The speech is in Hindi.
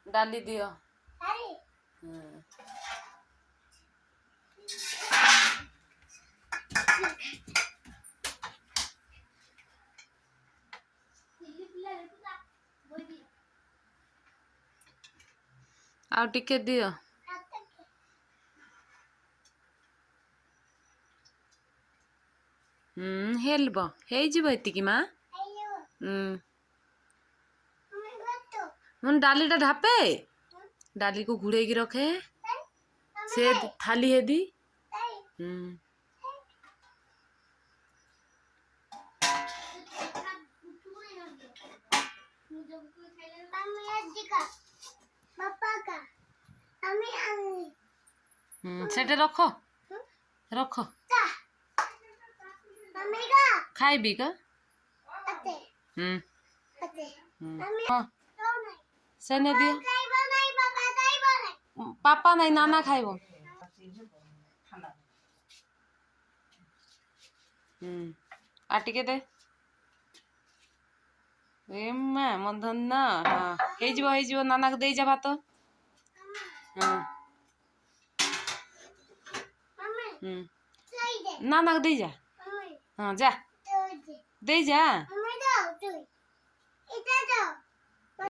डाली दियो। आउ टिके दियो। हेल्ब हेजिबो एतिकी माँ। मन डाली टा ढापे डाली को घुड़े की रखे से थाली है दी। सेटे रखो रखो खाइबी का। सेने दियो पापा नहीं नाना खाइबो। आटिके दे मन धन्ना। हाँ हेजिबो नाना को दे जा भात। नाना को दे जा। हाँ जा दे जा।